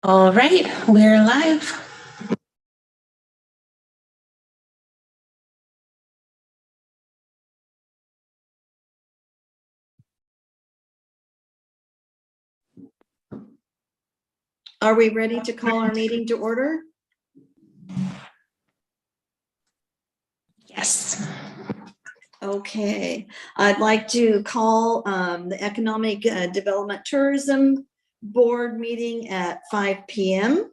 All right, we're live. Are we ready to call our meeting to order? Yes. Okay, I'd like to call the Economic Development Tourism Board meeting at 5 p.m.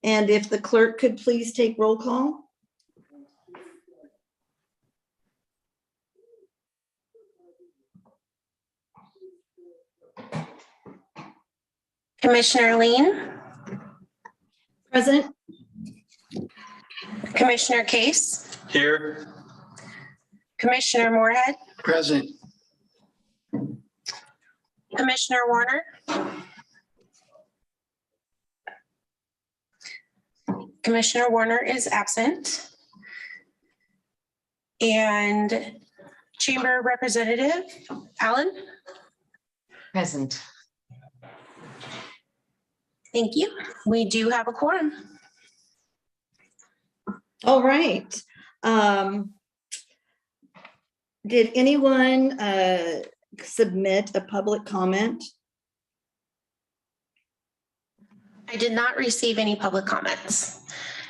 And if the clerk could please take roll call. Commissioner Lean, Present. Commissioner Case, Here. Commissioner Moorhead, Present. Commissioner Warner, Commissioner Warner is absent. And Chamber Representative Allen. Present. Thank you. We do have a quorum. All right. Did anyone submit a public comment? I did not receive any public comments,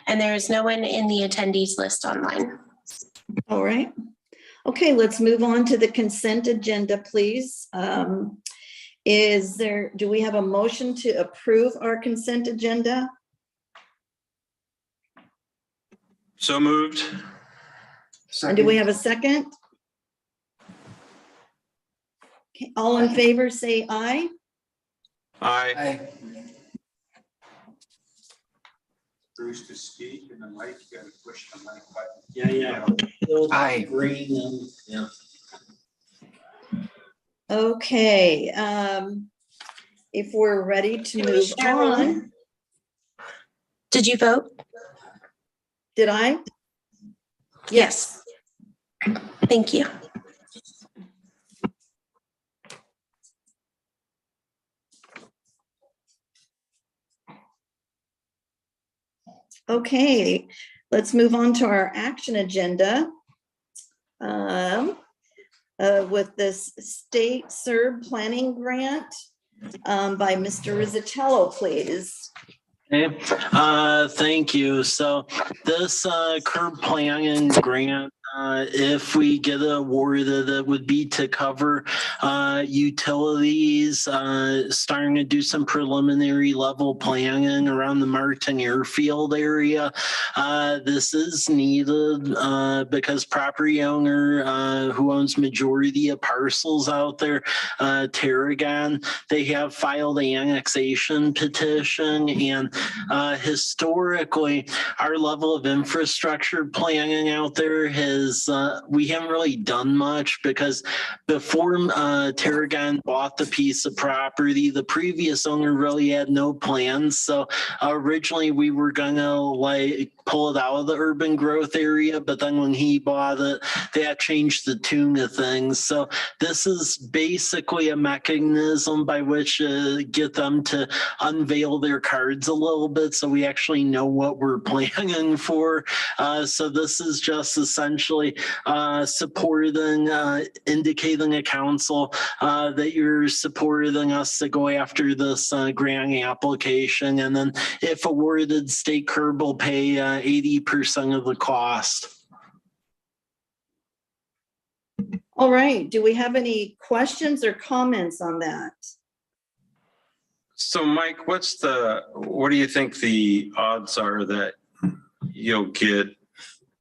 and there is no one in the attendees list online. All right. Okay, let's move on to the consent agenda, please. Do we have a motion to approve our consent agenda? So moved. And do we have a second? Okay, all in favor, say aye. Aye. Bruce to speak and the mic, you gotta push the mic button. Yeah. Aye. Green. Yeah. Okay, if we're ready to move Commissioner on. Lean? Did you vote? Did I? Yes. Thank you. Okay, let's move on to our action agenda. With this state CERB planning grant by Mr. Rizzatello, please. Okay, thank you. So this curb planning grant, if we get awarded, it would be to cover utilities, starting to do some preliminary level planning around the Martin Airfield area. This is needed because property owner who owns majority of parcels out there, Tarragon, they have filed an annexation petition, and historically, our level of infrastructure planning out there we haven't really done much because before Tarragon bought the piece of property, the previous owner really had no plans. So originally we were gonna pull it out of the urban growth area, but then when he bought it, that changed the tune of things. So this is basically a mechanism by which get them to unveil their cards a little bit so we actually know what we're planning for. So this is just essentially supporting, indicating to council that you're supporting us to go after this grant application. And then if awarded, State CERB will pay 80% of the cost. All right, do we have any questions or comments on that? So Mike, what do you think the odds are that you'll get?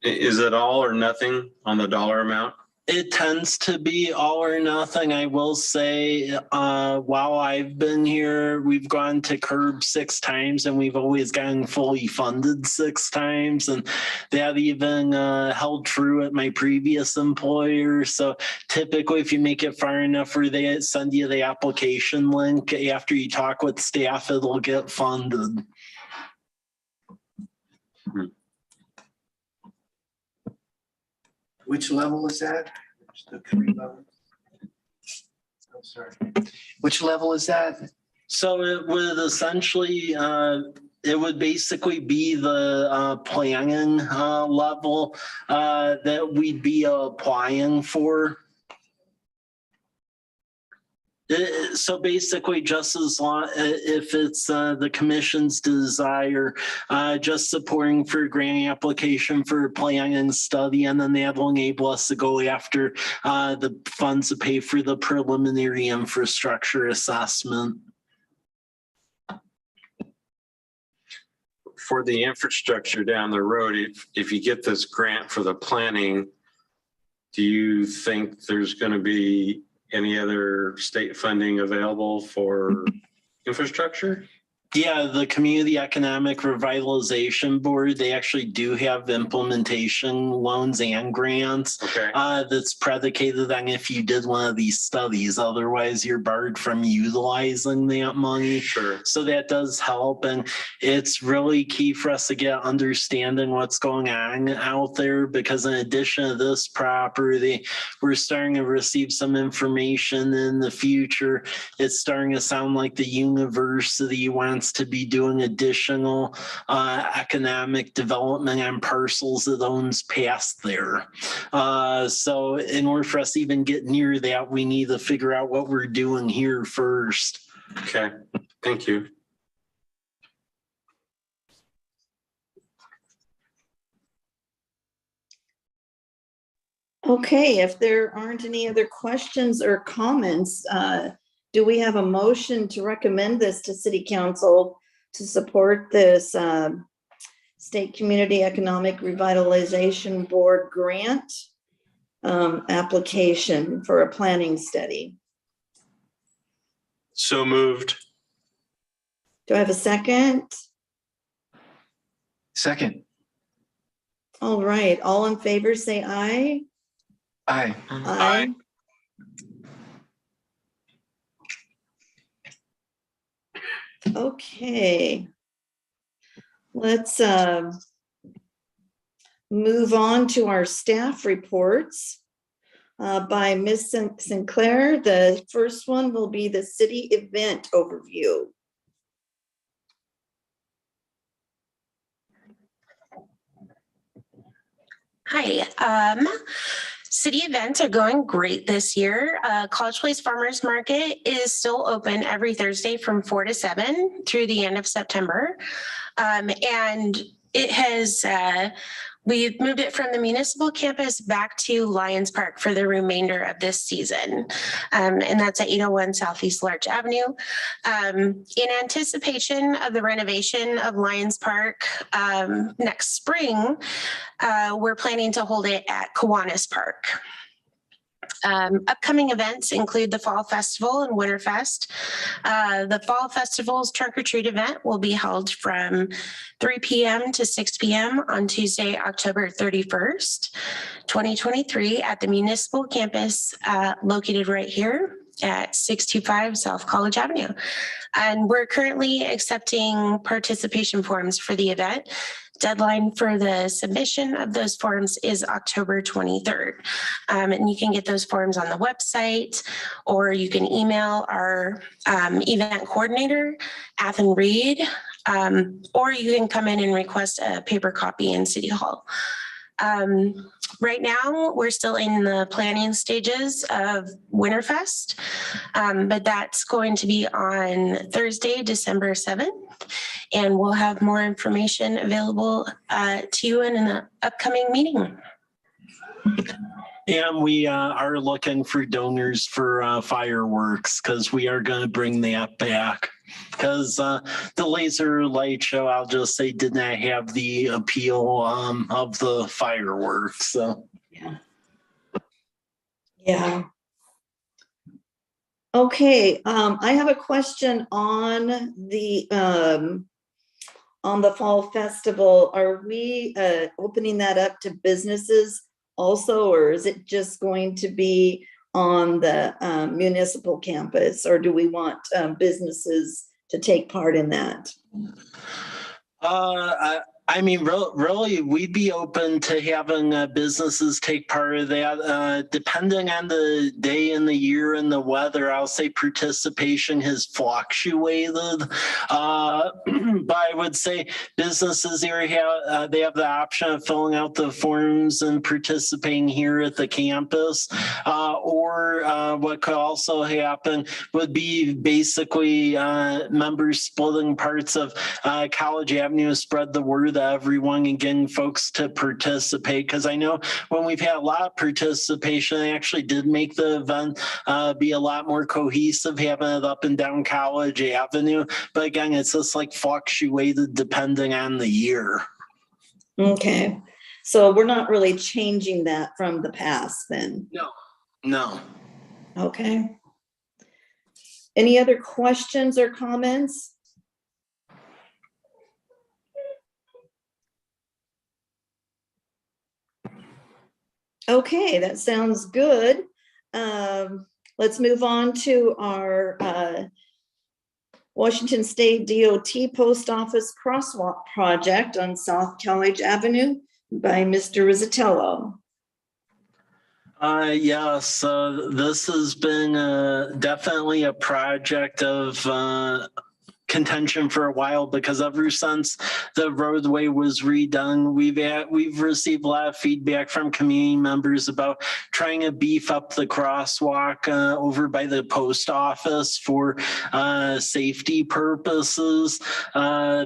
Is it all or nothing on the dollar amount? It tends to be all or nothing. I will say, while I've been here, we've gone to CERB 6 times and we've always gotten fully funded 6 times. And that even held true at my previous employer. So typically, if you make it far enough where they send you the application link, after you talk with staff, it'll get funded. Which level is that? The 3 level? Oh, sorry. Which level is that? So it would essentially, it would basically be the planning level that we'd be applying for. So basically, just as long if it's the commission's desire, just supporting for grant application for planning and study, and then that'll enable us to go after the funds to pay for the preliminary infrastructure assessment. For the infrastructure down the road, if you get this grant for the planning, do you think there's going to be any other state funding available for infrastructure? Yeah, the Community Economic Revitalization Board, they actually do have implementation loans and grants. Okay. That's predicated on if you did one of these studies. Otherwise, you're barred from utilizing that money. Sure. So that does help. And it's really key for us to get understanding what's going on out there, because in addition to this property, we're starting to receive some information in the future. It's starting to sound like the university wants to be doing additional economic development on parcels it owns past there. So in order for us to even get near that, we need to figure out what we're doing here first. Okay, thank you. Okay, if there aren't any other questions or comments, do we have a motion to recommend this to City Council to support this State Community Economic Revitalization Board grant application for a planning study? So moved. Do I have a second? Second. All right, all in favor, say aye. Aye. Aye. Okay. Let's move on to our staff reports by Ms. Sinclair. The first one will be the city event overview. Hi. City events are going great this year. College Place Farmers Market is still open every Thursday from 4 to 7 through the end of September. And it has, we've moved it from the municipal campus back to Lions Park for the remainder of this season. And that's at 801 Southeast Larch Avenue. In anticipation of the renovation of Lions Park next spring, we're planning to hold it at Kiwanis Park. Upcoming events include the Fall Festival and Winterfest. The Fall Festival's Trunk or Treat event will be held from 3 p.m. to 6 p.m. on Tuesday, October 31st, 2023 at the municipal campus located right here at 625 South College Avenue. And we're currently accepting participation forms for the event. Deadline for the submission of those forms is October 23rd. And you can get those forms on the website, or you can email our event coordinator, Athen Reed, or you can come in and request a paper copy in City Hall. Right now, we're still in the planning stages of Winterfest, but that's going to be on Thursday, December 7th, and we'll have more information available to you in an upcoming meeting. And we are looking for donors for fireworks, because we are going to bring that back. Because the laser light show, I'll just say, did not have the appeal of the fireworks. So Yeah. Okay, I have a question on the Fall Festival. Are we opening that up to businesses also, or is it just going to be on the municipal campus, or do we want businesses to take part in that? I mean, really, we'd be open to having businesses take part of that. Depending on the day and the year and the weather, I'll say participation has fluctuated. But I would say businesses here they have the option of filling out the forms and participating here at the campus. Or what could also happen would be basically members splitting parts of College Avenue, spread the word to everyone and getting folks to participate. Because I know when we've had a lot of participation, they actually did make the event be a lot more cohesive, having it up and down College Avenue. But again, it's just like fluctuated depending on the year. Okay, so we're not really changing that from the past then? No. Okay. Any other questions or comments? Okay, that sounds good. Let's move on to our Washington State DOT Post Office Crosswalk Project on South College Avenue by Mr. Rizzatello. Yes, this has been definitely a project of contention for a while, because ever since the roadway was redone, we've received a lot of feedback from community members about trying to beef up the crosswalk over by the post office for safety purposes.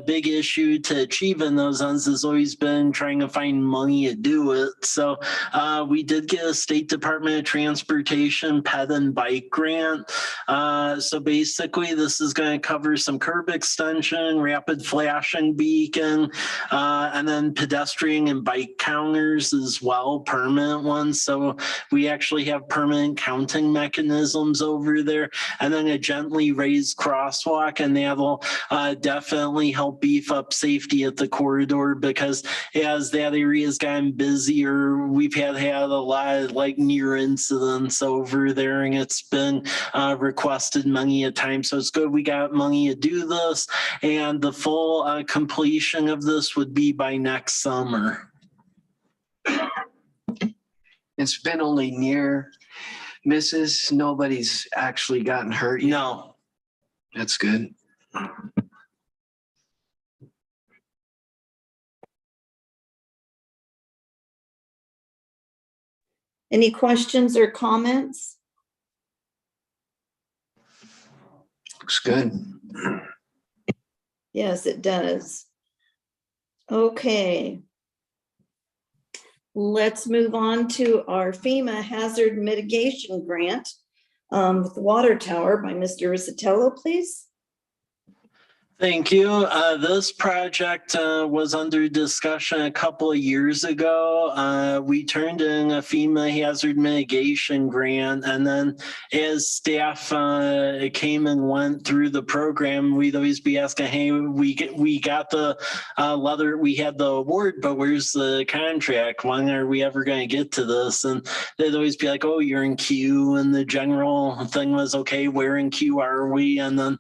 Big issue to achieving those ends has always been trying to find money to do it. So we did get a State Department of Transportation ped and bike grant. So basically this is going to cover some curb extension, rapid flashing beacon, and then pedestrian and bike counters as well, permanent ones. So we actually have permanent counting mechanisms over there, and then a gently raised crosswalk, and that'll definitely help beef up safety at the corridor, because as that area has gotten busier, we've had a lot of like near incidents over there, and it's been requested many a time. So it's good we got money to do this, and the full completion of this would be by next summer. It's been only near misses. Nobody's actually gotten hurt yet. No. That's good. Any questions or comments? Looks good. Yes, it does. Okay. Let's move on to our FEMA Hazard Mitigation Grant with the Water Tower by Mr. Rizzatello, please. Thank you. This project was under discussion a couple of years ago. We turned in a FEMA hazard mitigation grant, and then as staff came and went through the program, we'd always be asking, hey, we got the letter, we had the award, but where's the contract? When are we ever going to get to this? And they'd always be like, oh, you're in queue. And the general thing was, okay, where in queue are we? And then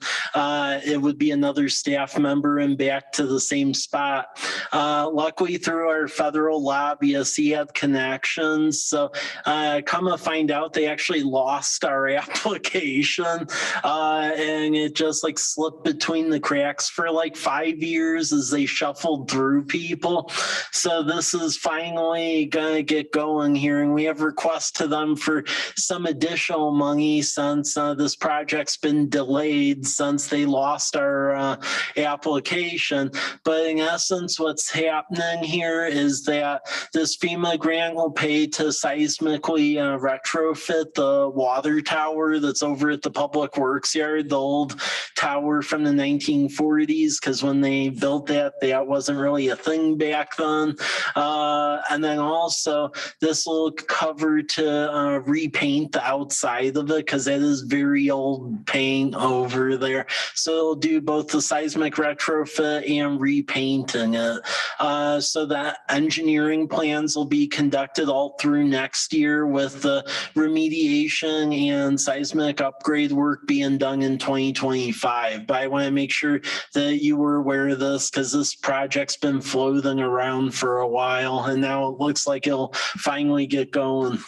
it would be another staff member and back to the same spot. Luckily, through our federal lobbyist, he had connections. So come to find out, they actually lost our application, and it just like slipped between the cracks for like 5 years as they shuffled through people. So this is finally gonna get going here, and we have requests to them for some additional money since this project's been delayed since they lost our application. But in essence, what's happening here is that this FEMA grant will pay to seismically retrofit the water tower that's over at the Public Works Yard, the old tower from the 1940s, because when they built that wasn't really a thing back then. And then also this will cover to repaint the outside of it, because that is very old paint over there. So it'll do both the seismic retrofit and repainting it. So that engineering plans will be conducted all through next year with the remediation and seismic upgrade work being done in 2025. But I want to make sure that you were aware of this because this project's been floating around for a while and now it looks like it'll finally get going.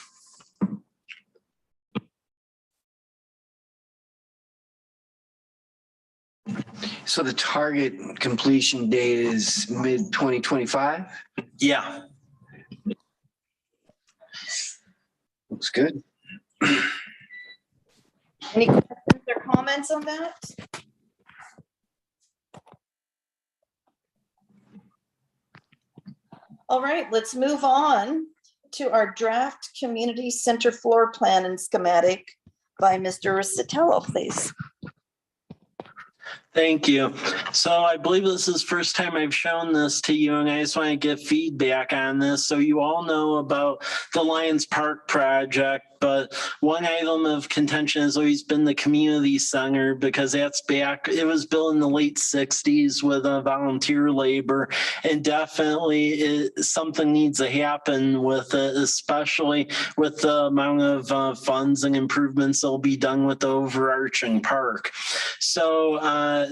So the target completion date is mid-2025? Yeah. Looks good. Any questions or comments on that? All right, let's move on to our draft community center floor plan and schematic by Mr. Sotelo, please. Thank you. So I believe this is the first time I've shown this to you, and I just want to get feedback on this. So you all know about the Lions Park project, but one item of contention has always been the community center because that's back, it was built in the late 60s with volunteer labor, and definitely something needs to happen with it, especially with the amount of funds and improvements that will be done with the overarching park. So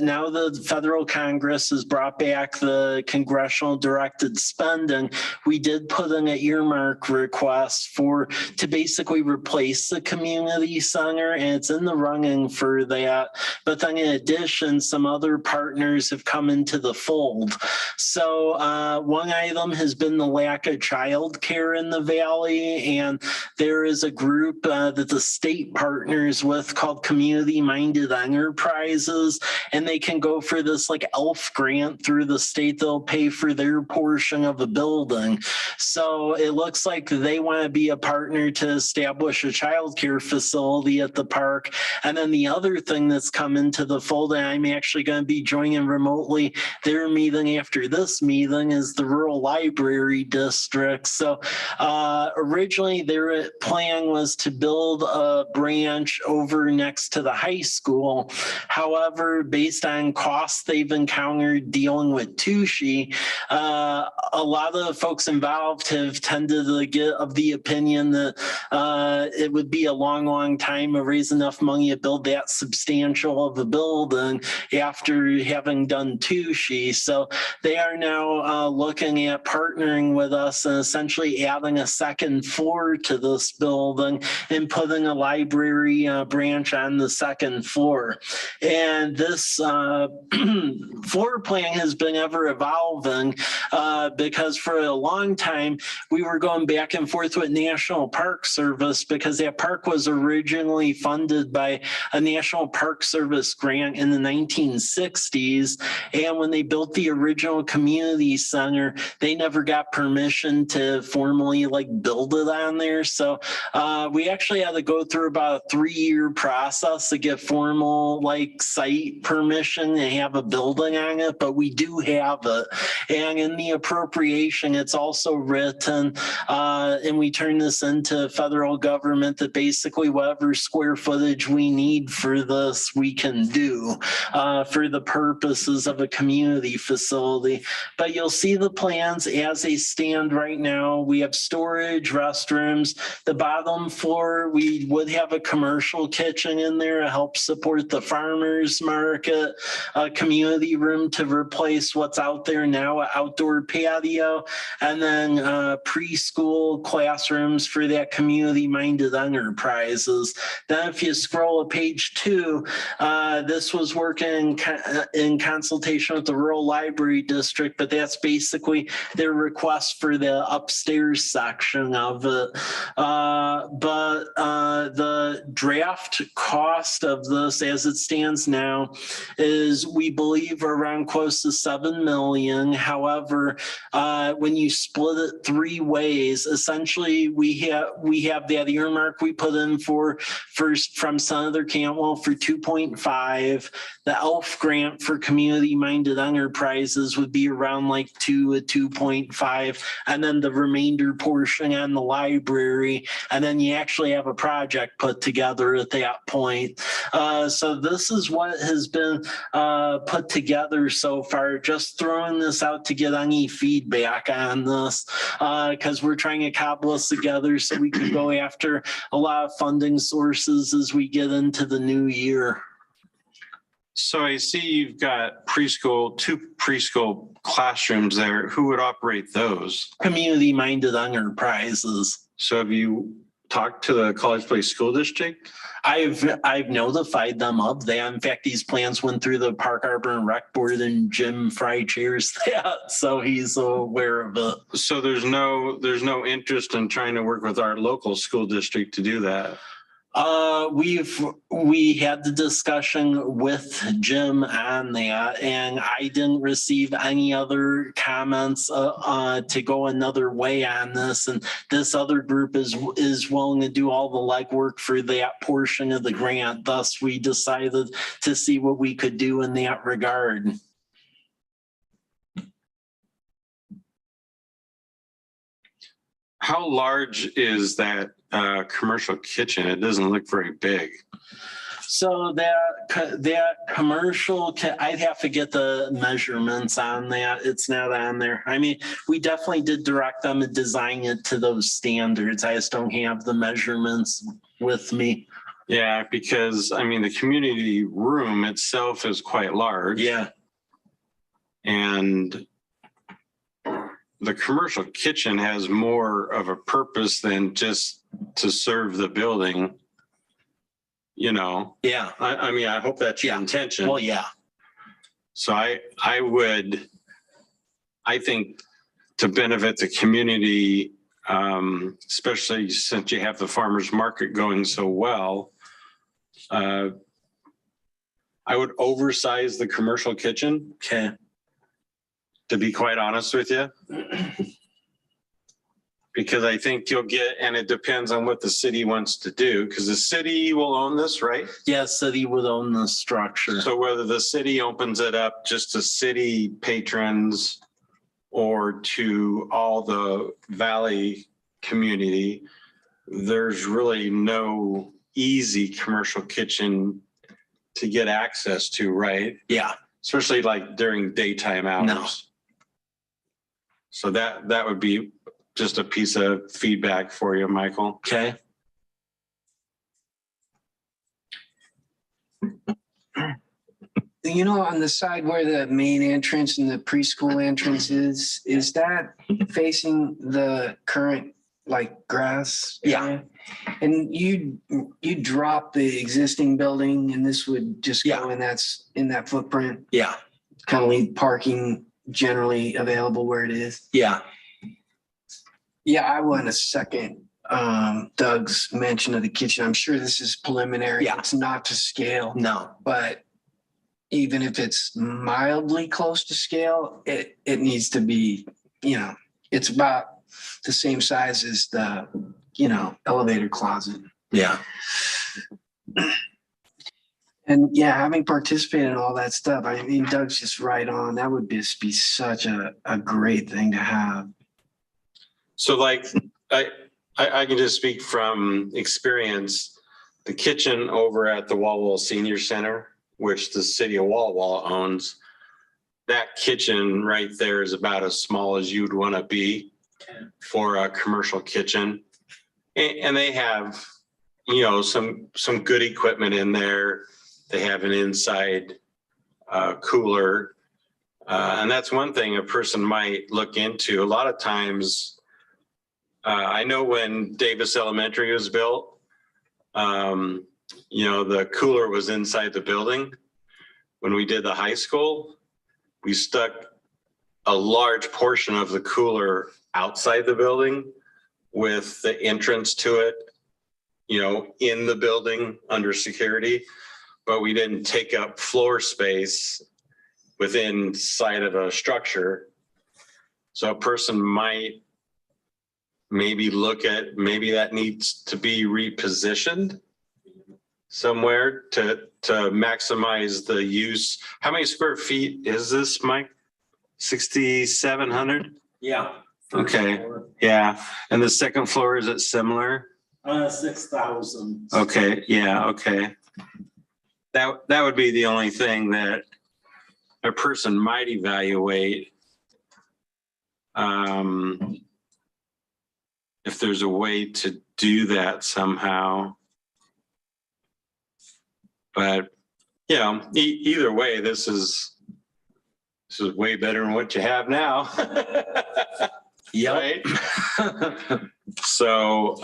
now the federal Congress has brought back the congressional directed spending. We did put in an earmark request to basically replace the community center, and it's in the running for that. But then in addition, some other partners have come into the fold. So one item has been the lack of childcare in the valley, and there is a group that the state partners with called Community Minded Enterprises, and they can go for this like ELF grant through the state. They'll pay for their portion of a building. So it looks like they want to be a partner to establish a childcare facility at the park. And then the other thing that's come into the fold, and I'm actually going to be joining remotely their meeting after this meeting, is the Rural Library District. So originally their plan was to build a branch over next to the high school. However, based on costs they've encountered dealing with Tushy, a lot of the folks involved have tended to get of the opinion that it would be a long time to raise enough money to build that substantial of a building after having done Tushy. So they are now looking at partnering with us and essentially adding a second floor to this building and putting a library branch on the second floor. And this floor plan has been ever evolving because for a long time we were going back and forth with National Park Service because that park was originally funded by a National Park Service grant in the 1960s. And when they built the original community center, they never got permission to formally like build it on there. So we actually had to go through about a 3-year process to get formal like site permission and have a building on it, but we do have it. And in the appropriation, it's also written, and we turn this into federal government, that basically whatever square footage we need for this, we can do for the purposes of a community facility. But you'll see the plans as they stand right now. We have storage, restrooms. The bottom floor, we would have a commercial kitchen in there to help support the farmers market, a community room to replace what's out there now, an outdoor patio, and then preschool classrooms for that community-minded enterprises. Then if you scroll to page 2, this was working in consultation with the Rural Library District, but that's basically their request for the upstairs section of it. But the draft cost of this as it stands now is, we believe, around close to $7 million. However, when you split it 3 ways, essentially we have that earmark we put in from Senator Cantwell for 2.5. The ELF grant for community-minded enterprises would be around like 2 to 2.5, and then the remainder portion on the library, and then you actually have a project put together at that point. So this is what has been been put together so far. Just throwing this out to get any feedback on this, because we're trying to cobble this together so we can go after a lot of funding sources as we get into the new year. So I see you've got two preschool classrooms there. Who would operate those? Community-minded enterprises. So have you talked to the College Place School District? I've notified them of that. In fact, these plans went through the Park Harbor and Rec Board, and Jim Fry chairs that, so he's aware of it. So there's no interest in trying to work with our local school district to do that. We had the discussion with Jim on that, and I didn't receive any other comments to go another way on this. And this other group is willing to do all the legwork for that portion of the grant. Thus, we decided to see what we could do in that regard. How large is that commercial kitchen? It doesn't look very big. So that commercial, I'd have to get the measurements on that. It's not on there. I mean, we definitely did direct them to design it to those standards. I just don't have the measurements with me. Yeah, because I mean, the community room itself is quite large. Yeah. And the commercial kitchen has more of a purpose than just to serve the building. You know, Yeah. I mean, I hope that's your intention. Well, yeah. So I think to benefit the community, especially since you have the farmer's market going so well, I would oversize the commercial kitchen. Okay. To be quite honest with you. Because I think you'll get, and it depends on what the city wants to do, because the city will own this, right? Yeah, city would own the structure. So whether the city opens it up just to city patrons or to all the Valley community, there's really no easy commercial kitchen to get access to, right? Yeah. Especially like during daytime hours. No. So that would be just a piece of feedback for you, Michael. Okay. You know, on the side where the main entrance and the preschool entrance is that facing the current like grass area? And you drop the existing building and this would just go in that footprint, Yeah. kind of leave parking generally available where it is. Yeah. Yeah, I want to second Doug's mention of the kitchen. I'm sure this is preliminary. Yeah. It's not to scale, No. but even if it's mildly close to scale, it needs to be, you know, it's about the same size as the, you know, elevator closet. Yeah. And yeah, having participated in all that stuff, I mean, Doug's just right on. That would just be such a great thing to have. So like, I can just speak from experience. The kitchen over at the Walla Walla Senior Center, which the city of Walla Walla owns, that kitchen right there is about as small as you'd want to be for a commercial kitchen. And they have, you know, some good equipment in there. They have an inside cooler. And that's one thing a person might look into. A lot of times, I know when Davis Elementary was built, you know, the cooler was inside the building. When we did the high school, we stuck a large portion of the cooler outside the building with the entrance to it, you know, in the building under security, but we didn't take up floor space within sight of a structure. So a person might maybe look at, maybe that needs to be repositioned somewhere to maximize the use. How many square feet is this, Mike? 6,700? Yeah. Okay. Yeah. And the second floor, is it similar? 6,000. Okay. Yeah. Okay. that would be the only thing that a person might evaluate. If there's a way to do that somehow. But, you know, either way, this is way better than what you have now. Right? So,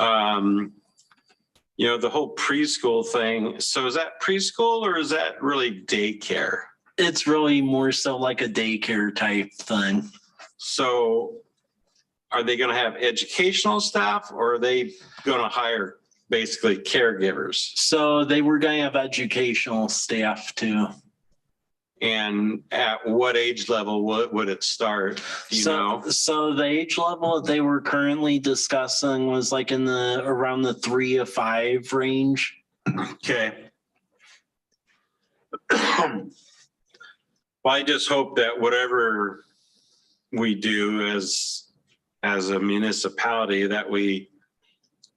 you know, the whole preschool thing. So is that preschool or is that really daycare? It's really more so like a daycare type thing. So are they going to have educational staff or are they going to hire basically caregivers? So they were going to have educational staff too. And at what age level would it start? Do you know? So the age level that they were currently discussing was like in the around the 3 to 5 range. Okay. Well, I just hope that whatever we do as a municipality, that we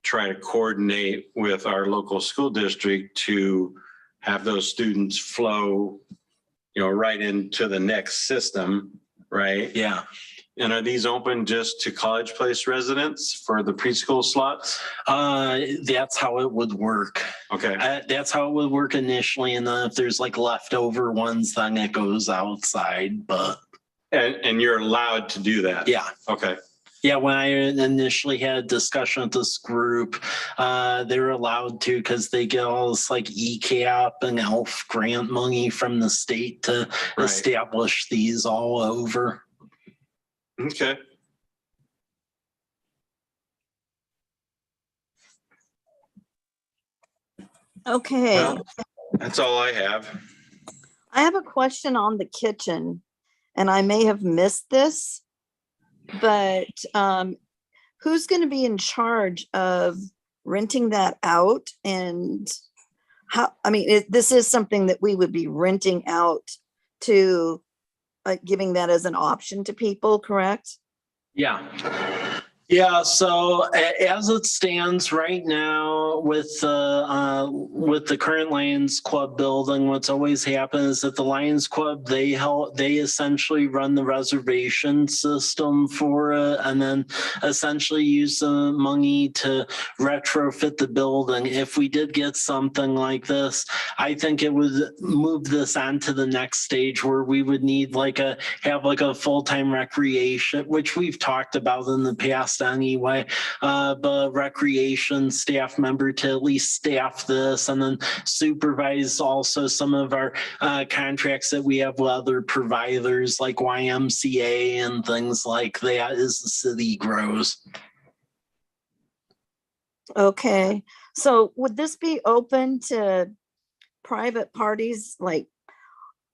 try to coordinate with our local school district to have those students flow, you know, right into the next system, right? Yeah. And are these open just to College Place residents for the preschool slots? That's how it would work. Okay, That's how it would work initially. And then if there's like leftover ones, then it goes outside. But and you're allowed to do that? yeah. Okay, Yeah, when I initially had a discussion with this group, they were allowed to because they get all this like ECAP and ELF grant money from the state to Right. establish these all over. okay. Okay. Well, that's all I have. I have a question on the kitchen, and I may have missed this, but who's going to be in charge of renting that out? And how, I mean, this is something that we would be renting out to, giving that as an option to people, correct? Yeah. Yeah, so as it stands right now with the current Lions Club building, what's always happened is that the Lions Club, they essentially run the reservation system for it and then essentially use the money to retrofit the building. If we did get something like this, I think it would move this on to the next stage where we would need have a full-time recreation, which we've talked about in the past anyway, but recreation staff member to at least staff this and then supervise also some of our contracts that we have with other providers like YMCA and things like that as the city grows. Okay, so would this be open to private parties like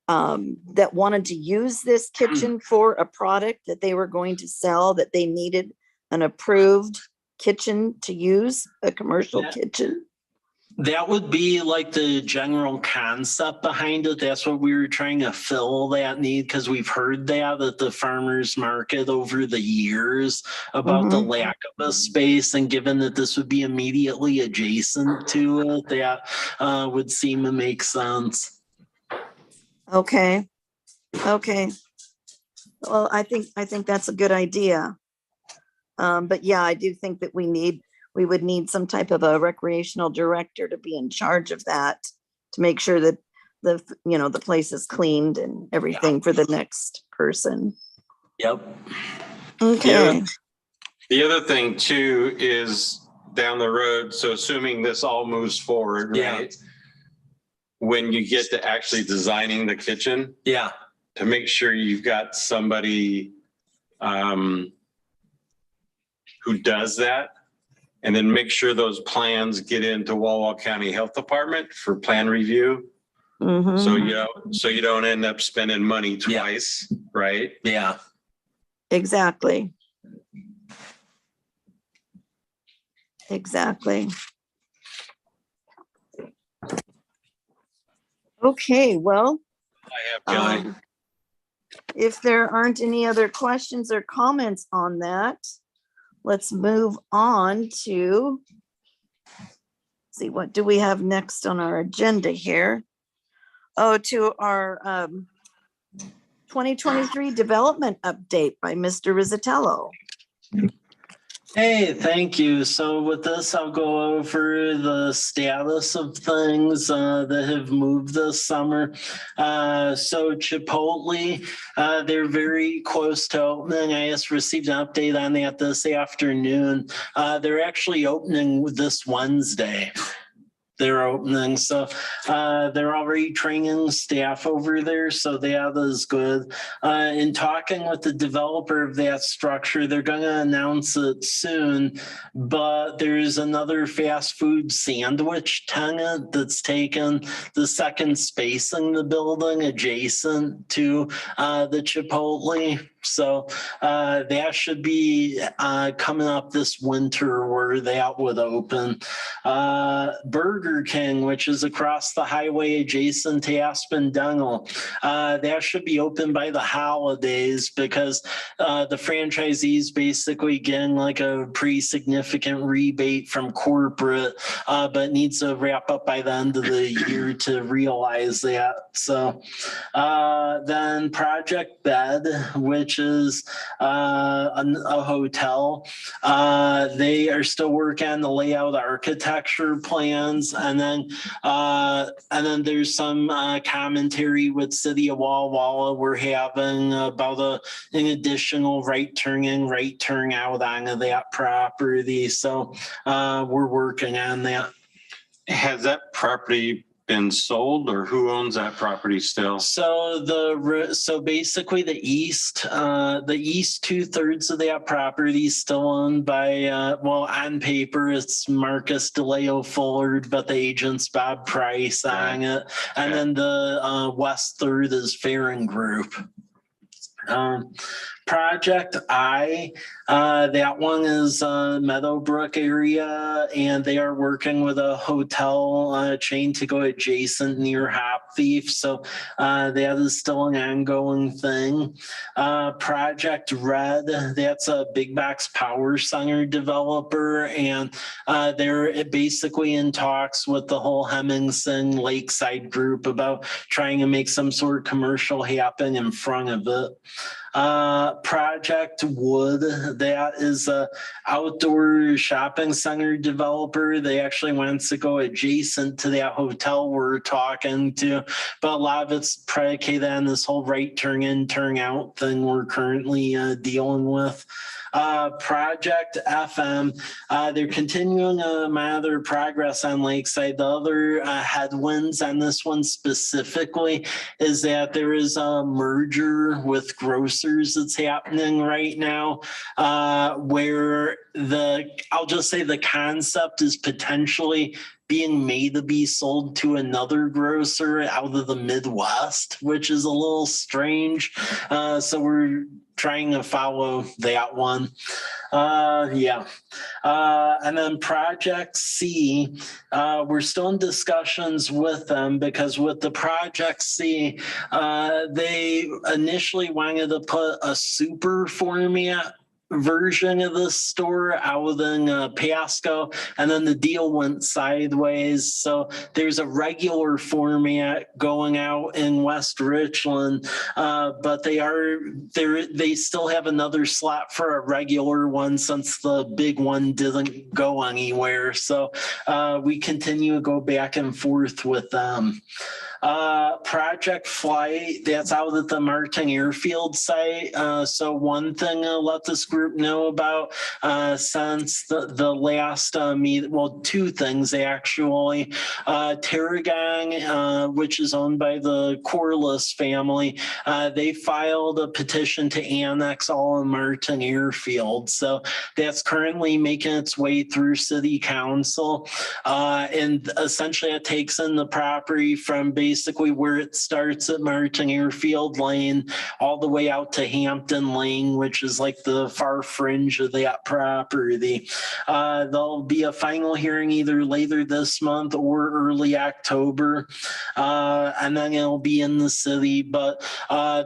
that wanted to use this kitchen for a product that they were going to sell, that they needed an approved kitchen to use, a commercial kitchen? That would be like the general concept behind it. That's what we were trying to fill that need, because we've heard that at the farmers market over the years about the lack of a space, and given that this would be immediately adjacent to it, that would seem to make sense. Okay. Okay. Well, I think that's a good idea. But yeah, I do think that we would need some type of a recreational director to be in charge of that, to make sure that the place is cleaned and everything for the next person. Yep. Okay. The other thing too is down the road, so assuming this all moves forward, Yeah. right? When you get to actually designing the kitchen, Yeah. to make sure you've got somebody who does that, and then make sure those plans get into Walwall County Health Department for plan review. Mhm. So you don't end up spending money twice, right? Yeah. Exactly. Exactly. Okay, well, I have Kelly. if there aren't any other questions or comments on that, let's move on to see, what do we have next on our agenda here? to our 2023 development update by Mr. Rizzatello. Hey, thank you. So with this, I'll go over the status of things that have moved this summer. So Chipotle, they're very close to opening. I just received an update on that this afternoon. They're actually opening this Wednesday. They're opening. So they're already training staff over there. So that is good. In talking with the developer of that structure, they're going to announce it soon. But there's another fast food sandwich tenant that's taken the second space in the building adjacent to the Chipotle. So that should be coming up this winter where that would open. Burger King, which is across the highway adjacent to Aspen Dental, that should be open by the holidays because the franchisees basically getting like a pretty significant rebate from corporate, but needs to wrap up by the end of the year to realize that. So then Project Bed, which is a hotel. They are still working on the layout architecture plans. And then there's some commentary with City of Walla Walla. We're having about an additional right turn in, right turn out onto that property. So we're working on that. Has that property been sold or who owns that property still? So basically the east 2/3 of that property is still owned by on paper it's Marcus DeLeo Fullard, but the agent's Bob Price on it. And then the west third is Farron Group. Project I, that one is Meadowbrook area, and they are working with a hotel chain to go adjacent near Hop Thief. So that is still an ongoing thing. Project Red, that's a big box power center developer, and they're basically in talks with the whole Hemmingson Lakeside group about trying to make some sort of commercial happen in front of it. Project Wood, that is a outdoor shopping center developer. They actually want to go adjacent to that hotel we're talking to, but a lot of it's predicated on this whole right turn in, turn out thing we're currently dealing with. Project FM, they're continuing to monitor progress on Lakeside. The other headwinds on this one specifically is that there is a merger with grocers that's happening right now, where I'll just say the concept is potentially being made to be sold to another grocer out of the Midwest, which is a little strange. So we're trying to follow that one. And then Project C, we're still in discussions with them because with the Project C, they initially wanted to put a super format version of the store out in Pasco, and then the deal went sideways. So there's a regular format going out in West Richland, but they still have another slot for a regular one since the big one didn't go anywhere. So we continue to go back and forth with them. Project Flight, that's out at the Martin Airfield site. So one thing I'll let this group know about since the last meet, well, two things actually. Tarragon, which is owned by the Corliss family, they filed a petition to annex all of Martin Airfield. So that's currently making its way through City Council. And essentially it takes in the property from basically where it starts at Martin Airfield Lane all the way out to Hampton Lane, which is like the far fringe of that property. There'll be a final hearing either later this month or early October, and then it'll be in the city. But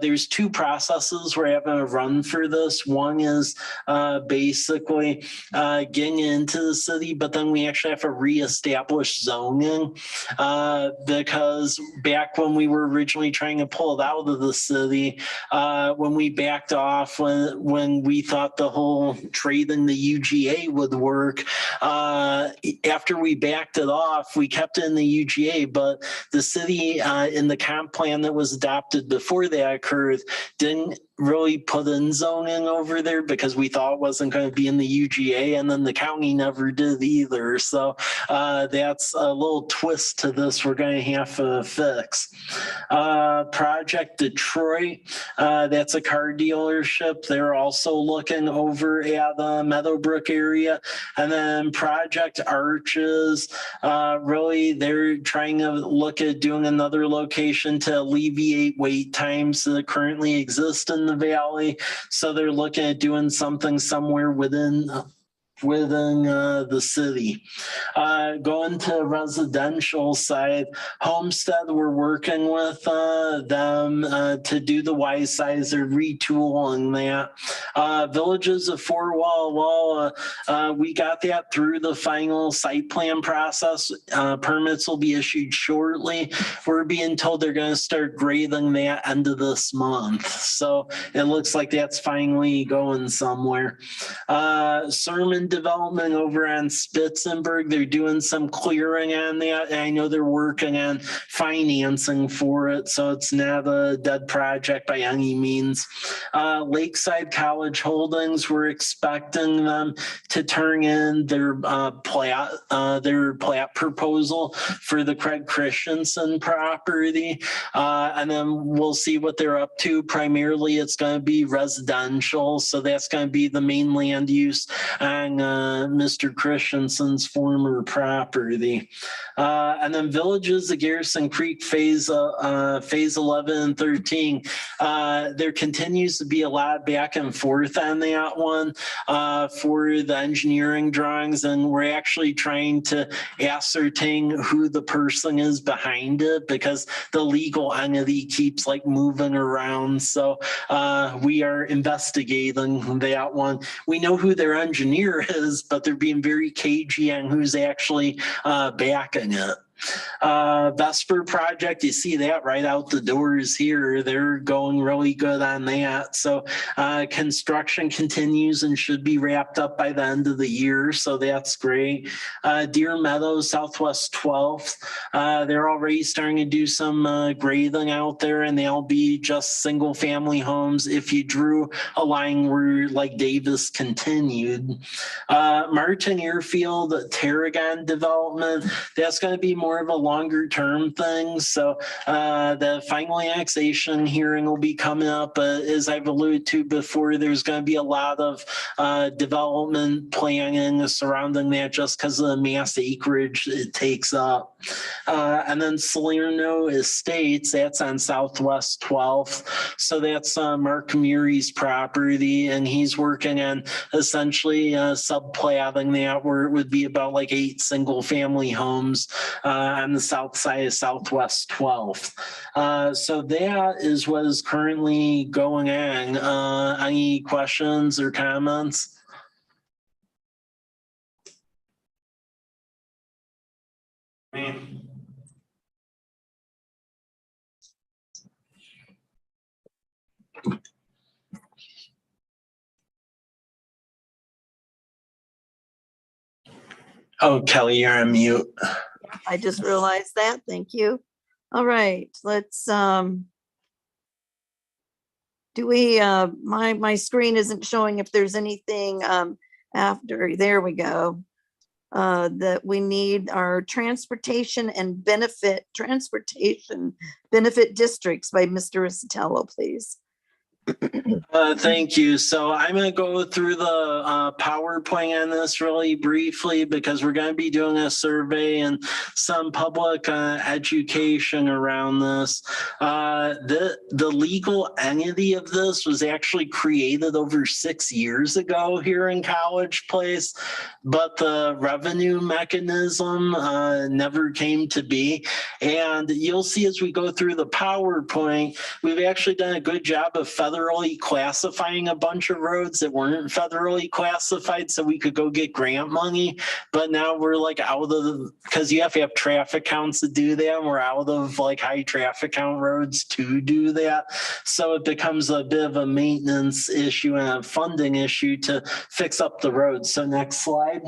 there's two processes we're having to run for this. One is basically getting into the city, but then we actually have to reestablish zoning because back when we were originally trying to pull it out of the city, when we backed off, when we thought the whole trade in the UGA would work, after we backed it off, we kept it in the UGA, but the city in the comp plan that was adopted before that occurred didn't really put in zoning over there because we thought it wasn't going to be in the UGA, and then the county never did either. So that's a little twist to this we're going to have to fix. Project Detroit, that's a car dealership. They're also looking over at the Meadowbrook area. And then Project Arches, really they're trying to look at doing another location to alleviate wait times that currently exist in the valley. So they're looking at doing something somewhere within the city. Going to residential side, Homestead, we're working with them to do the Y size, they're retooling that. Villages of Fort Walla Walla, we got that through the final site plan process. Permits will be issued shortly. We're being told they're going to start grading that end of this month. So it looks like that's finally going somewhere. Sermon development over on Spitzenberg, they're doing some clearing on that. And I know they're working on financing for it, so it's not a dead project by any means. Lakeside College Holdings, we're expecting them to turn in their plat proposal for the Craig Christensen property, and then we'll see what they're up to. Primarily, it's going to be residential, so that's going to be the main land use on Mr. Christensen's former property. And then Villages of Garrison Creek phase 11 and 13, there continues to be a lot back and forth on that one for the engineering drawings, and we're actually trying to ascertain who the person is behind it because the legal entity keeps like moving around. So we are investigating that one. We know who their engineer is, but they're being very cagey on who's actually backing it. Vesper project, you see that right out the doors here. They're going really good on that. So construction continues and should be wrapped up by the end of the year. So that's great. Deer Meadows, Southwest 12th, they're already starting to do some grading out there, and they'll be just single family homes if you drew a line where like Davis continued. Martin Airfield, Tarragon development, that's going to be more of a longer term thing. So the final annexation hearing will be coming up. As I've alluded to before, there's going to be a lot of development planning surrounding that just because of the mass acreage it takes up. And then Salerno Estates, that's on Southwest 12th. So that's Mark Murray's property, and he's working on essentially subplatting that where it would be about like 8 single family homes on the south side of Southwest 12th. So that is what is currently going on. Any questions or comments? Oh, Kelly, you're on mute. I just realized that. Thank you. All right, let's, do we, my screen isn't showing if there's anything after, there we go. That we need our transportation benefit districts by Mr. Isatello, please. Thank you. So I'm going to go through the PowerPoint on this really briefly because we're going to be doing a survey and some public education around this. The legal entity of this was actually created over 6 years ago here in College Place, but the revenue mechanism never came to be. And you'll see as we go through the PowerPoint, we've actually done a good job of feathering federally classifying a bunch of roads that weren't federally classified so we could go get grant money. But now we're like out of, because you have to have traffic counts to do that. And we're out of like high traffic count roads to do that. So it becomes a bit of a maintenance issue and a funding issue to fix up the roads. So next slide.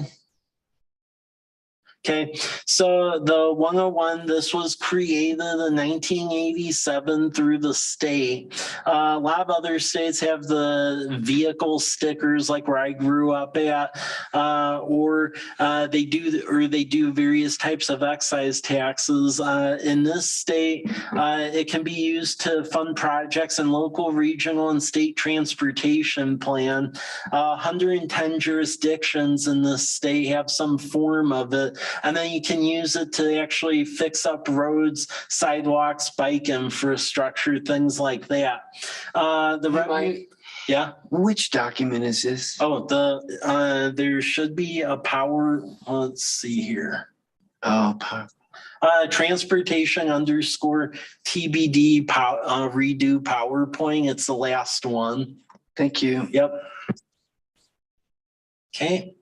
Okay, so the 101, this was created in 1987 through the state. A lot of other states have the vehicle stickers like where I grew up at, or they do various types of excise taxes. In this state, it can be used to fund projects in local, regional, and state transportation plan. 110 jurisdictions in this state have some form of it. And then you can use it to actually fix up roads, sidewalks, bike infrastructure, things like that. The revenue, yeah. Which document is this? Oh, there should be a power. Let's see here. Oh, Transportation _ TBD redo PowerPoint. It's the last one. thank you. Yep. Okay.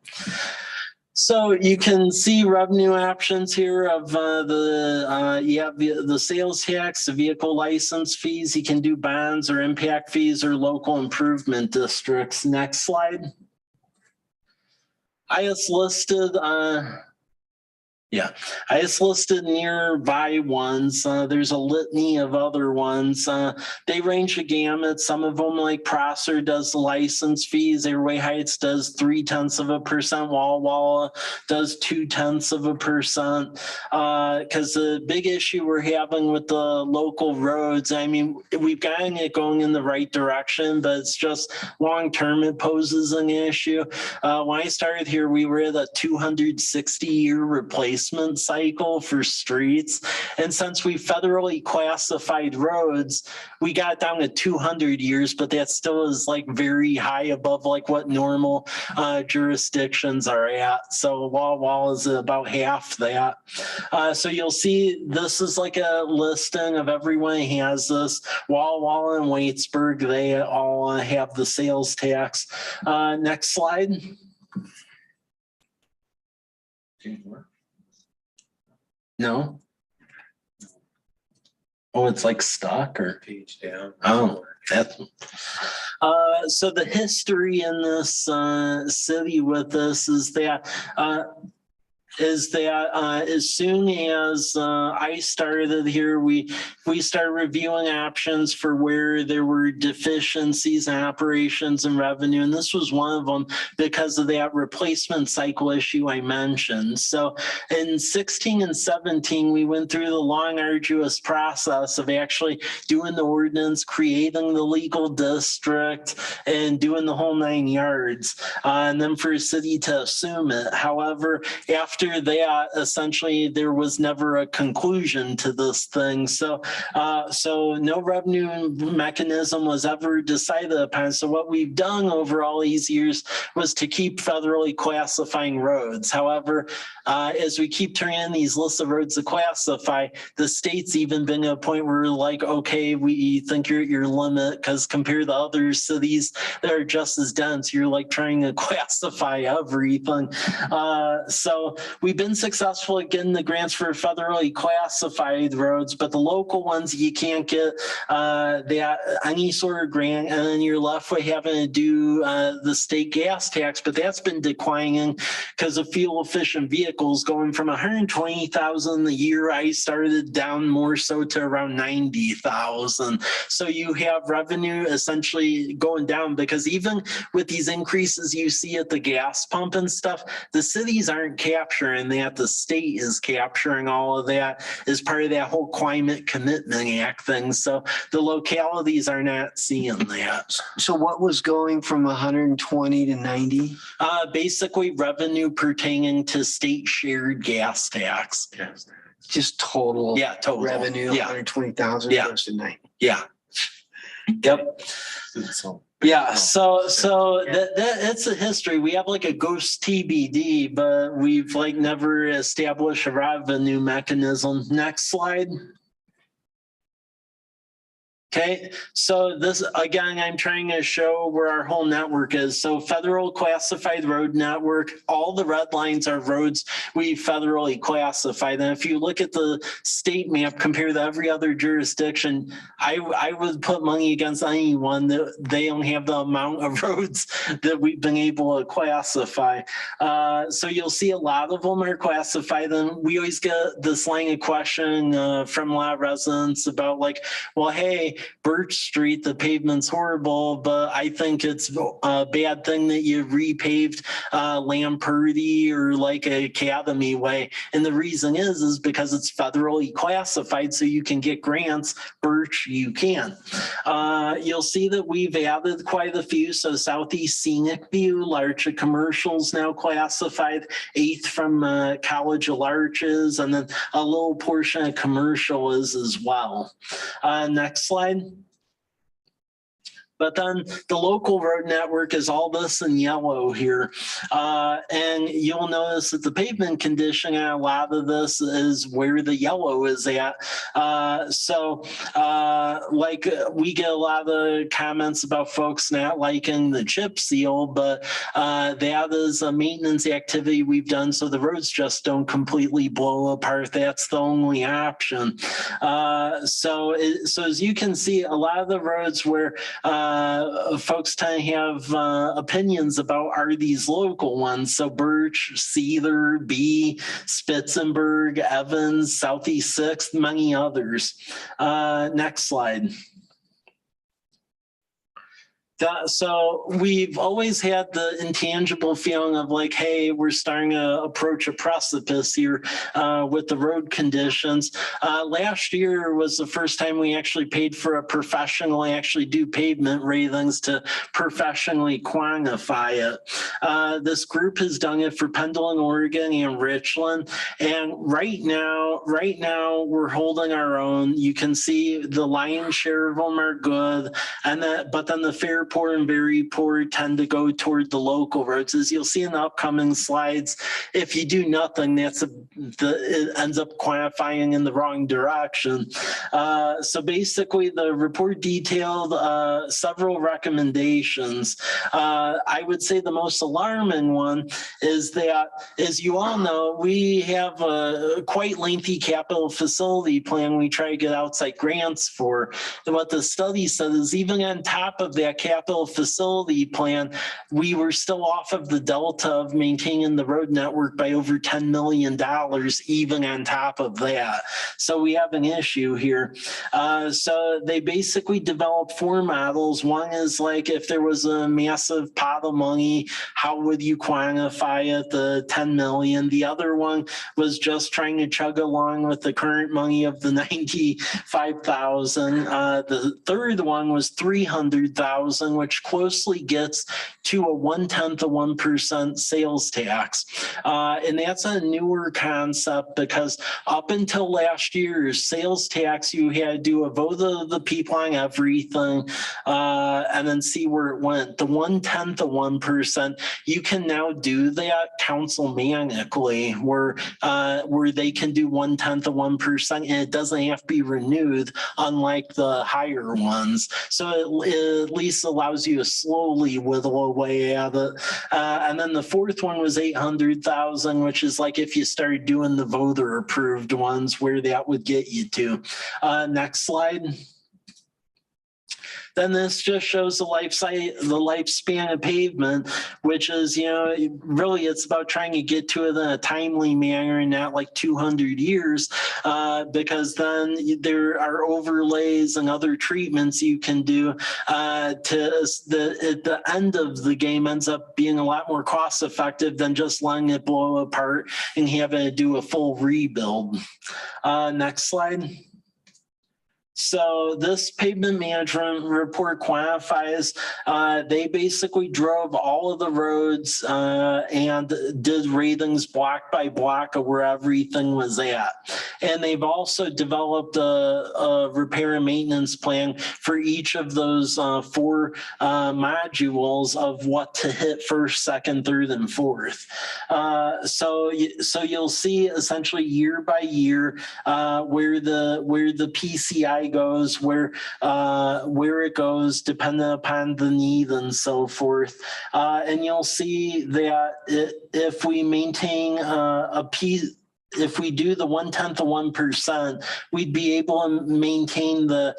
So you can see revenue options here of the sales tax, the vehicle license fees. You can do bonds or impact fees or local improvement districts. Next slide. I just listed nearby ones. There's a litany of other ones. They range the gamut. Some of them, like Prosser, does the license fees. Airway Heights does 0.3%. Walla Walla does 0.2%. Because the big issue we're having with the local roads, I mean, we've gotten it going in the right direction, but it's just long term it poses an issue. When I started here, we were at a 260-year replacement cycle for streets. And since we federally classified roads, we got down to 200 years, but that still is like very high above like what normal jurisdictions are at. So Walla Walla is about half that. So you'll see this is like a listing of everyone who has this. Walla Walla and Waitsburg, they all have the sales tax. Next slide. No. Oh, it's like stuck or Page down. oh, that's so the history in this city with this is that as soon as I started here, we started reviewing options for where there were deficiencies in operations and revenue. And this was one of them because of that replacement cycle issue I mentioned. So in 16 and 17, we went through the long, arduous process of actually doing the ordinance, creating the legal district, and doing the whole 9 yards. And then for a city to assume it. However, after that, essentially, there was never a conclusion to this thing. So no revenue mechanism was ever decided upon. So what we've done over all these years was to keep federally classifying roads. However, as we keep turning in these lists of roads to classify, the state's even been at a point where we're like, okay, we think you're at your limit because compared to other cities that are just as dense, you're like trying to classify everything. So we've been successful at getting the grants for federally classified roads, but the local ones you can't get any sort of grant, and then you're left with having to do the state gas tax, but that's been declining because of fuel efficient vehicles going from 120,000 the year I started down more so to around 90,000. So you have revenue essentially going down because even with these increases you see at the gas pump and stuff, the cities aren't capturing that. The state is capturing all of that as part of that whole Climate Commitment Act thing. So the localities are not seeing that. So what was going from 120 to 90? Basically revenue pertaining to state shared gas tax. Yes. Just total Yeah, total. revenue, Yeah. 120,000 Yeah. goes to 90. Yeah. Yep. Yeah, so that it's a history. We have like a ghost TBD, but we've like never established a revenue mechanism. Next slide. Okay, so this, again, I'm trying to show where our whole network is. So federal classified road network, all the red lines are roads we federally classified. And if you look at the state map compared to every other jurisdiction, I would put money against anyone that they don't have the amount of roads that we've been able to classify. So you'll see a lot of them are classified, and we always get this line of question from a lot of residents about like, well, hey, Birch Street, the pavement's horrible, but I think it's a bad thing that you repaved Lamperty or like Academy Way. And the reason is because it's federally classified, so you can get grants. Birch, you can. You'll see that we've added quite a few. So Southeast Scenic View, Larch Commercials now classified, 8th from College of Larches, and then a little portion of commercial is as well. Next slide. But then the local road network is all this in yellow here. And you'll notice that the pavement condition and a lot of this is where the yellow is at. Like we get a lot of comments about folks not liking the chip seal, but that is a maintenance activity we've done so the roads just don't completely blow apart. That's the only option. So as you can see, a lot of the roads where folks tend to have opinions about are these local ones. So Birch, Cedar, B, Spitzenberg, Evans, Southeast 6th, many others. Next slide. So we've always had the intangible feeling of like, hey, we're starting to approach a precipice here with the road conditions. Last year was the first time we actually paid for a professional actually do pavement ratings to professionally quantify it. This group has done it for Pendleton, Oregon and Richland. And right now we're holding our own. You can see the lion's share of them are good. But then the fair poor and very poor tend to go toward the local roads. As you'll see in the upcoming slides, if you do nothing, it ends up quantifying in the wrong direction. So basically the report detailed several recommendations. I would say the most alarming one is that, as you all know, we have a quite lengthy capital facility plan we try to get outside grants for. And what the study said is even on top of that capital facility plan, we were still off of the delta of maintaining the road network by over $10 million, even on top of that. So we have an issue here. So they basically developed 4 models. One is like if there was a massive pot of money, how would you quantify it, the 10 million? The other one was just trying to chug along with the current money of the 95,000. The third one was 300,000, which closely gets to a 0.1% sales tax. And that's a newer concept because up until last year, sales tax, you had to do a vote of the people on everything and then see where it went. The 0.1%, you can now do that councilmanically where they can do 0.1%, and it doesn't have to be renewed, unlike the higher ones. So it at least allows you to slowly whittle away at it. And then the fourth one was 800,000, which is like if you started doing the voter approved ones, where that would get you to. Next slide. Then this just shows the lifespan of pavement, which is, really it's about trying to get to it in a timely manner and not like 200 years, because then there are overlays and other treatments you can do at the end of the game ends up being a lot more cost effective than just letting it blow apart and having to do a full rebuild. Next slide. So this pavement management report quantifies, they basically drove all of the roads and did ratings block by block of where everything was at. And they've also developed a repair and maintenance plan for each of those 4 modules of what to hit first, second, third, and fourth. So you'll see essentially year by year where the PCI goes, where it goes, depending upon the need and so forth. And you'll see that if we maintain if we do the 1/10 of 1%, we'd be able to maintain the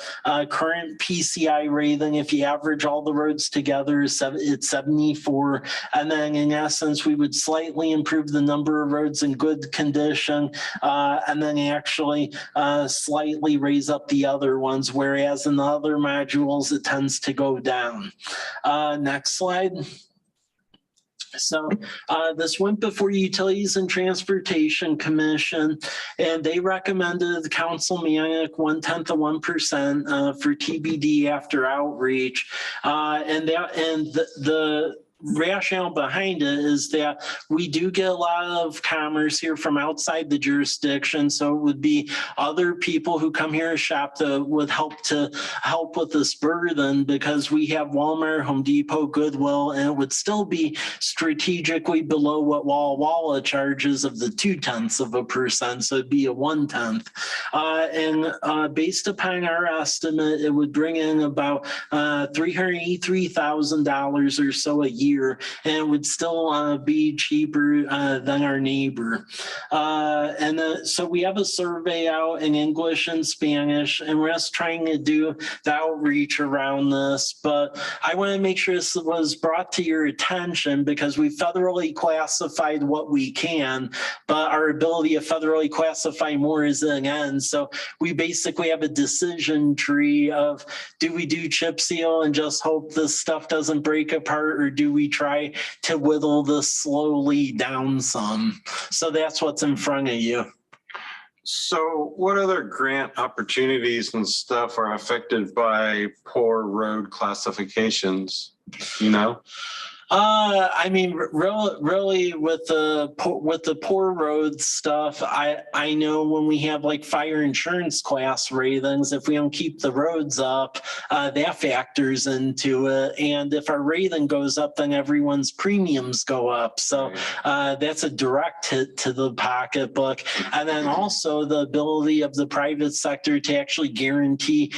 current PCI rating. If you average all the roads together, it's 74. And then in essence, we would slightly improve the number of roads in good condition, and then actually slightly raise up the other ones, whereas in the other modules, it tends to go down. Next slide. So this went before Utilities and Transportation Commission, and they recommended the council meeting 1/10 of 1% for TBD after outreach. And the rationale behind it is that we do get a lot of commerce here from outside the jurisdiction. So it would be other people who come here to shop that would help with this burden, because we have Walmart, Home Depot, Goodwill, and it would still be strategically below what Walla Walla charges of the 0.2 of a percent. So it'd be a 1/10. And based upon our estimate, it would bring in about $383,000 or so a year, and it would still be cheaper than our neighbor. So we have a survey out in English and Spanish, and we're just trying to do the outreach around this. But I want to make sure this was brought to your attention, because we federally classified what we can, but our ability to federally classify more is an end. So we basically have a decision tree of, do we do chip seal and just hope this stuff doesn't break apart, or do we try to whittle this slowly down some? So that's what's in front of you. So what other grant opportunities and stuff are affected by poor road classifications? You know? I mean, really with the poor road stuff, I know when we have like fire insurance class ratings, if we don't keep the roads up, that factors into it. And if our rating goes up, then everyone's premiums go up. So that's a direct hit to the pocketbook. And then also the ability of the private sector to actually guarantee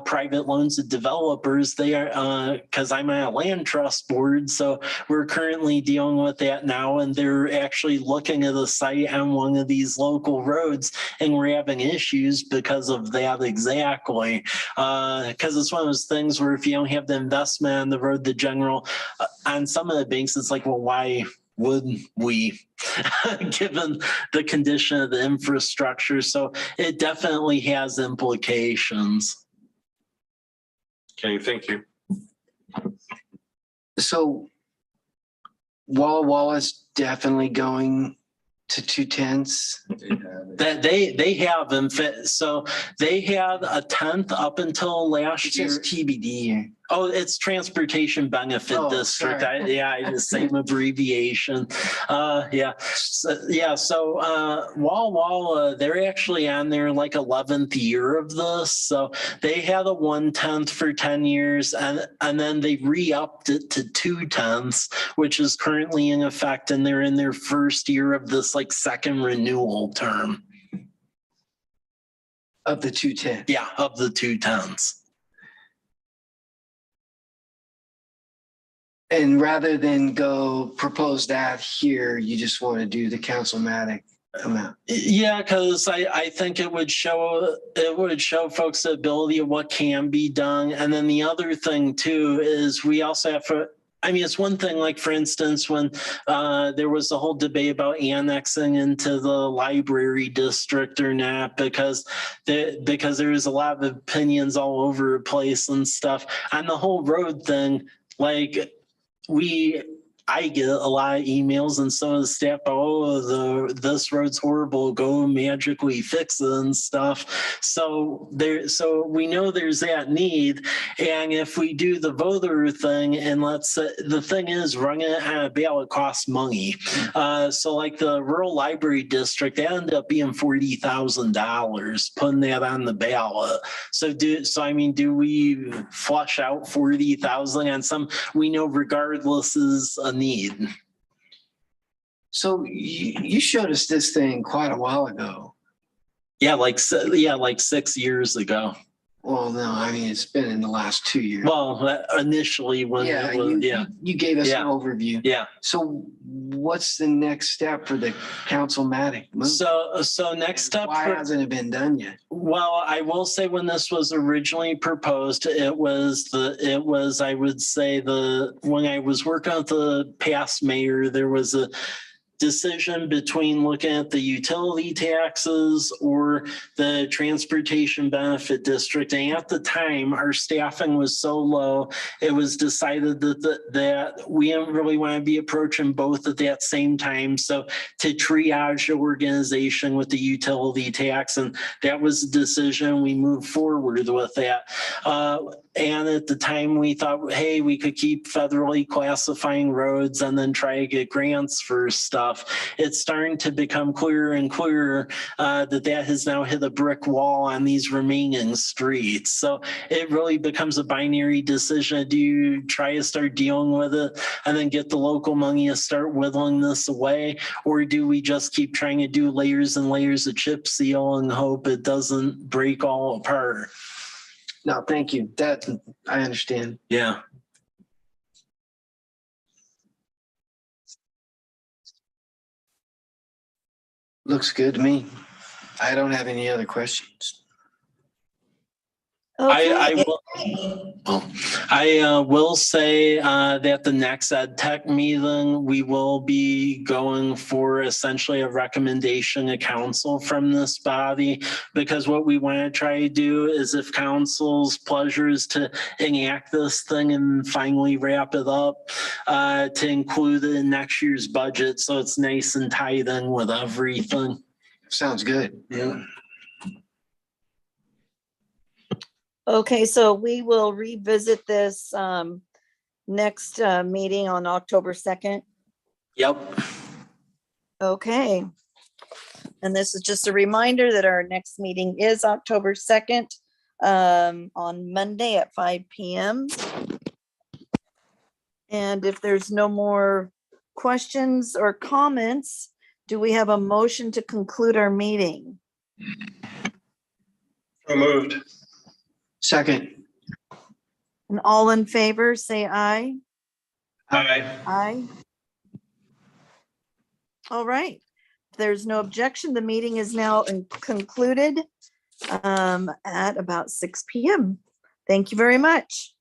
private loans to developers. They are, because I'm on a land trust board, so we're currently dealing with that now, and they're actually looking at a site on one of these local roads, and we're having issues because of that exactly. Because it's one of those things where if you don't have the investment on the road, the general, on some of the banks, it's like, well, why would we, given the condition of the infrastructure? So it definitely has implications. Okay, thank you. So Walla Walla's definitely going to 2/10. That they have, in fact, so they had a 10th up until It last year. says TBD. Oh, it's Transportation Benefit Oh, District. sorry. The same abbreviation. So Walla Walla, they're actually on their like 11th year of this. So they had a 1/10 for 10 years, and then they re-upped it to 2/10, which is currently in effect, and they're in their first year of this like second renewal term. Of the 2/10. Yeah, of the 2/10. And rather than go propose that here, you just want to do the councilmatic amount. Yeah, because I think it would show folks the ability of what can be done. And then the other thing too is we also have it's one thing, like for instance, when there was the whole debate about annexing into the library district or not, because there was a lot of opinions all over the place and stuff on the whole road thing. Like I get a lot of emails, and so does staff. This road's horrible. Go magically fix it and stuff. So we know there's that need, and if we do the voter thing, and let's say the thing is running it on a ballot costs money. So like the rural library district, that ended up being $40,000 putting that on the ballot. So do we flush out $40,000 on some we know regardless is a need? So you showed us this thing quite a while ago. Yeah, like 6 years ago. Well, no, I mean, it's been in the last 2 years. Well, initially when Yeah, it was, yeah, you gave us an Yeah. overview. yeah. So what's the next step for the councilmatic move? So next step. Why for- hasn't it been done yet? Well, I will say when this was originally proposed, it was, I would say when I was working with the past mayor, there was a decision between looking at the utility taxes or the transportation benefit district. And at the time, our staffing was so low, it was decided that we didn't really want to be approaching both at that same time. So to triage the organization with the utility tax, and that was the decision. We moved forward with that. And at the time we thought, hey, we could keep federally classifying roads and then try to get grants for stuff. It's starting to become clearer and clearer that has now hit a brick wall on these remaining streets. So it really becomes a binary decision. Do you try to start dealing with it and then get the local money to start whittling this away? Or do we just keep trying to do layers and layers of chip seal and hope it doesn't break all apart? No, thank you. That, I understand. Yeah. Looks good to me. I don't have any other questions. I will say that the next ed tech meeting, we will be going for essentially a recommendation to council from this body, because what we want to try to do is, if council's pleasure is to enact this thing and finally wrap it up, to include it in next year's budget, so it's nice and tied in with everything. Sounds good. Yeah. Okay, so we will revisit this next meeting on October 2nd. Yep. Okay. And this is just a reminder that our next meeting is October 2nd on Monday at 5 p.m. And if there's no more questions or comments, do we have a motion to conclude our meeting? So moved. Second. And all in favor, say aye. Aye. Aye. All right. If there's no objection, the meeting is now concluded at about 6 p.m. Thank you very much.